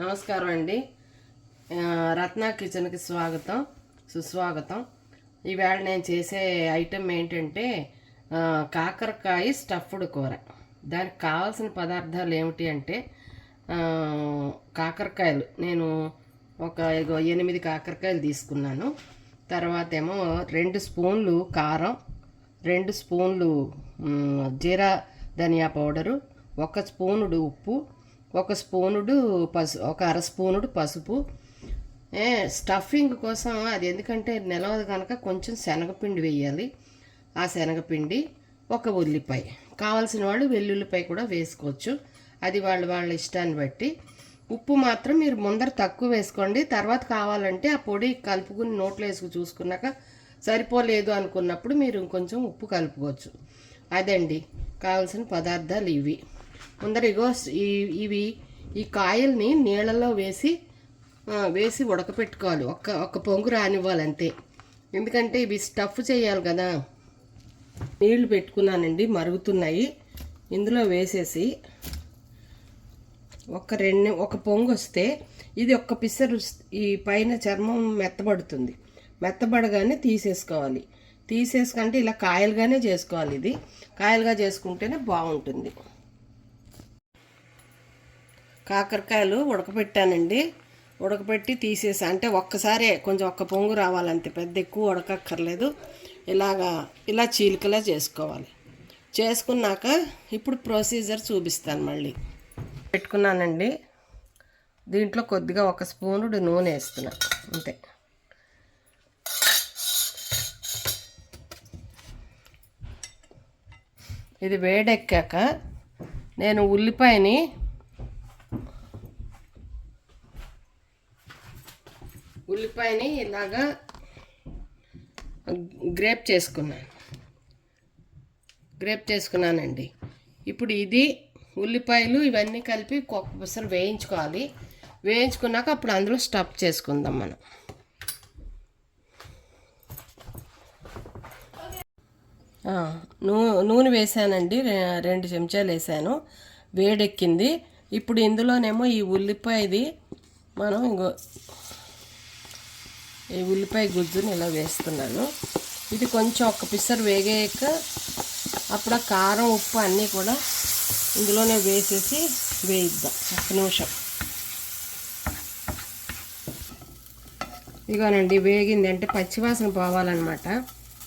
నమస్కారం అండి. రత్నా కిచెన్కి స్వాగతం, సుస్వాగతం. ఈవేళ నేను చేసే ఐటెం ఏంటంటే కాకరకాయ స్టఫ్డ్ కూర. దానికి కావాల్సిన పదార్థాలు ఏమిటి అంటే కాకరకాయలు నేను ఒక 8 కాకరకాయలు తీసుకున్నాను. తర్వాత ఏమో 2 స్పూన్లు కారం, 2 స్పూన్లు జీరా ధనియా పౌడరు, 1 స్పూనుడు ఉప్పు, 1 స్పూనుడు ఒక అర స్పూనుడు పసుపు. స్టఫింగ్ కోసం అది ఎందుకంటే నిలవదు కనుక కొంచెం శనగపిండి వేయాలి. ఆ శనగపిండి, 1 ఉల్లిపాయ, కావాల్సిన వాళ్ళు వెల్లుల్లిపాయ కూడా వేసుకోవచ్చు. అది వాళ్ళ ఇష్టాన్ని బట్టి. ఉప్పు మాత్రం మీరు ముందర తక్కువ వేసుకోండి. తర్వాత కావాలంటే ఆ పొడి కలుపుకుని నోట్లో వేసుకు చూసుకున్నాక సరిపోలేదు అనుకున్నప్పుడు మీరు కొంచెం ఉప్పు కలుపుకోవచ్చు. అదండి కావాల్సిన పదార్థాలు ఇవి. ముందర ఈ కాయల్ని నీళ్ళలో వేసి ఉడకపెట్టుకోవాలి. ఒక్క పొంగు రానివ్వాలి అంతే. ఎందుకంటే ఇవి స్టఫ్ చేయాలి కదా. నీళ్లు పెట్టుకున్నానండి, మరుగుతున్నాయి. ఇందులో వేసేసి ఒక పొంగు వస్తే ఇది ఒక్క పిసరు ఈ పైన చర్మం మెత్తబడుతుంది. మెత్తబడగానే తీసేసుకోవాలి. తీసేసుకుంటే ఇలా కాయలుగానే చేసుకోవాలి. ఇది కాయలుగా చేసుకుంటేనే బాగుంటుంది. కాకరకాయలు ఉడకపెట్టానండి. ఉడకపెట్టి తీసేసా. అంటే ఒక్కసారే కొంచెం 1 పొంగు రావాలంతే, పెద్ద ఎక్కువ ఉడకక్కర్లేదు. ఇలా చీలికలా చేసుకోవాలి. చేసుకున్నాక ఇప్పుడు ప్రొసీజర్ చూపిస్తాను. మళ్ళీ పెట్టుకున్నానండి. దీంట్లో కొద్దిగా 1 స్పూనుడు నూనె వేస్తున్నా అంతే. ఇది వేడెక్కాక నేను ఉల్లిపాయని ఇలాగా గ్రేప్ చేసుకున్నానండి. ఇప్పుడు ఇది ఉల్లిపాయలు ఇవన్నీ కలిపి ఒక్కసారి వేయించుకోవాలి. వేయించుకున్నాక అప్పుడు అందులో స్టఫ్ చేసుకుందాం మనం. నూనె వేసానండి, 2 చెంచాలు వేసాను. వేడెక్కింది. ఇప్పుడు ఇందులోనేమో ఈ ఉల్లిపాయది మనం ఈ ఉల్లిపాయ గుజ్జుని ఇలా వేస్తున్నాను. ఇది కొంచెం 1 పిసరు వేగాక అప్పుడు ఆ కారం ఉప్పు అన్నీ కూడా ఇందులోనే వేసేసి వేయిద్దాం 1 నిమిషం. ఇదిగోనండి వేగింది. అంటే పచ్చివాసన పోవాలన్నమాట.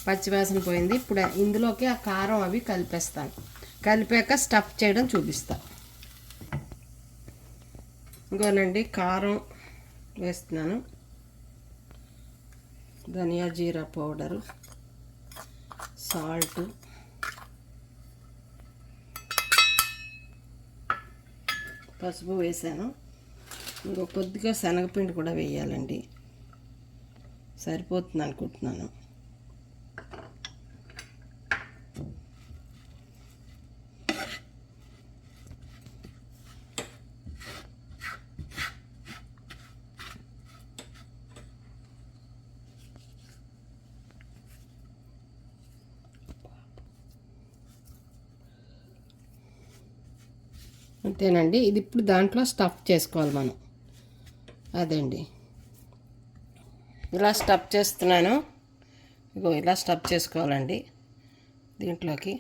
పచ్చివాసన పోయింది. ఇప్పుడు ఇందులోకి ఆ కారం అవి కలిపేస్తాను. కలిపాక స్టఫ్ చేయడం చూపిస్తాను. ఇంకోనండి కారం వేస్తున్నాను, ధనియా జీరా పౌడరు, సాల్టు, పసుపు వేసాను. ఇంకో కొద్దిగా శనగపిండి కూడా వేయాలండి. సరిపోతుంది అనుకుంటున్నాను. అంతేనండి. ఇది ఇప్పుడు దాంట్లో స్టఫ్ చేసుకోవాలి మనం. అదండి ఇలా స్టఫ్ చేస్తున్నాను. ఇలా స్టఫ్ చేసుకోవాలండి. దీంట్లోకి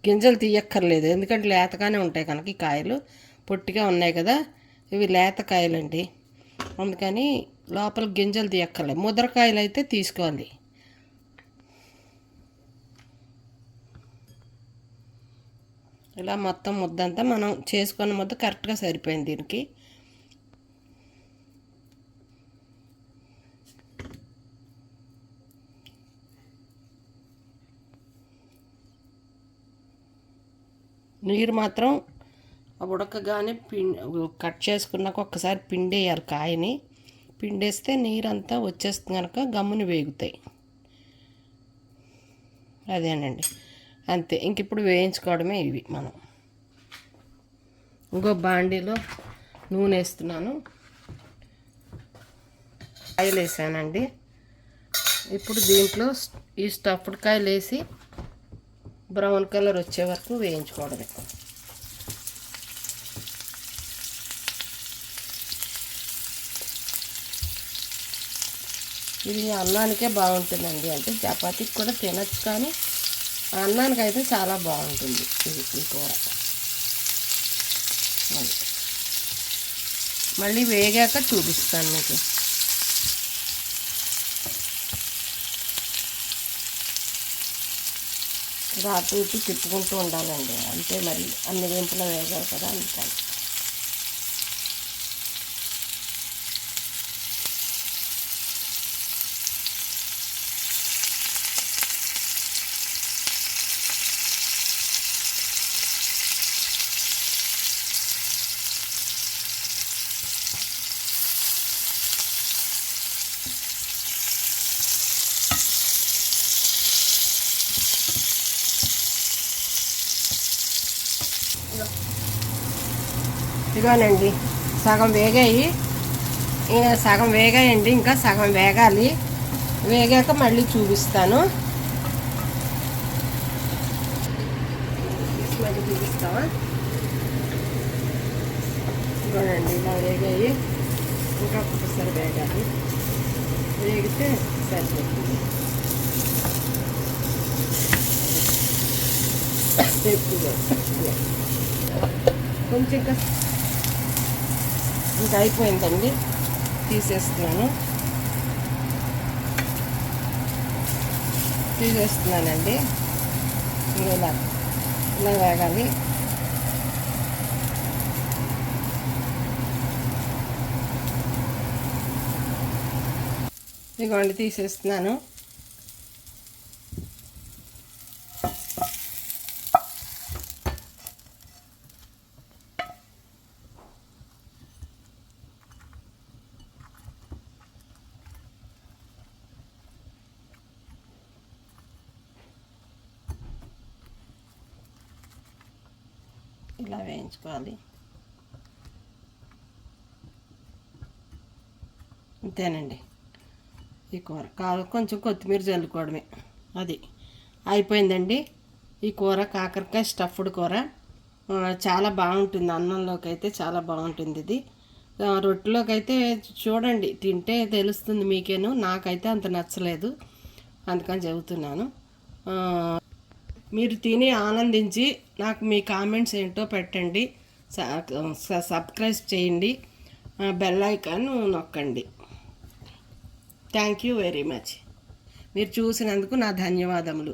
గింజలు తీయక్కర్లేదు, ఎందుకంటే లేతగానే ఉంటాయి కనుక. ఈ కాయలు పొట్టిగా ఉన్నాయి కదా, ఇవి లేత కాయలండి. అందుకని లోపల గింజలు తీయక్కర్లేదు. ముద్రకాయలు అయితే తీసుకోవాలి. ఇలా మొత్తం ముద్దంతా మనం చేసుకున్న ముద్ద కరెక్ట్గా సరిపోయింది దీనికి. నీరు మాత్రం ఉడకగానే కట్ చేసుకున్నాక ఒక్కసారి పిండేయాలి. కాయని పిండేస్తే నీరంతా వచ్చేస్తుంది కనుక గమ్ముని వేగుతాయి. అదేనండి, అంతే. ఇంక ఇప్పుడు వేయించుకోవడమే ఇవి మనం. ఇంకో బాండీలో నూనె వేస్తున్నాను, కాయలు వేసానండి. ఇప్పుడు దీంట్లో ఈ స్టఫ్డ్ కాయలు వేసి బ్రౌన్ కలర్ వచ్చే వరకు వేయించుకోవడమే. ఇది అన్నానికే బాగుంటుందండి, అంటే చపాతీకి కూడా తినచ్చు, కానీ అన్నానికైతే చాలా బాగుంటుంది ఇది ఈ కూర. మళ్ళీ వేగాక చూపిస్తాను మీకు. రాత్రి తిప్పుకుంటూ ఉండాలండి, అంటే మరి అన్ని వేంపులో వేగాలి కదా, అందుకని. ఇదిగోనండి, సగం వేగాయి, సగం వేగాయండి, ఇంకా సగం వేగాలి. వేగాక మళ్ళీ చూపిస్తాను. మళ్ళీ చూపిస్తావా? ఇదిగోనండి, ఇలా వేగాయి, ఇంకా ఒక్కసారి వేగాలి. వేగితే సరిపోతుంది. కొంచెం ఇంకా అయిపోయిందండి, తీసేస్తున్నానండి. ఇలా ఇలా వేగాలి. ఇదిగోండి, తీసేస్తున్నాను. ఇలా వేయించుకోవాలి, అంతేనండి. ఈ కూర కొంచెం కొత్తిమీర చల్లుకోవడమే, అది అయిపోయిందండి. ఈ కూర కాకరకాయ స్టఫ్డ్ కూర చాలా బాగుంటుంది, అన్నంలోకి అయితే చాలా బాగుంటుంది. ఇది రొట్టెలోకి అయితే చూడండి, తింటే తెలుస్తుంది మీకేను. నాకైతే అంత నచ్చలేదు, అందుకని చెబుతున్నాను. మీరు తిని ఆనందించి నాకు మీ కామెంట్స్ ఏంటో పెట్టండి, సబ్స్క్రైబ్ చేయండి, బెల్ ఐకాన్ నొక్కండి. Thank you very much. మీరు చూసినందుకు నా ధన్యవాదములు.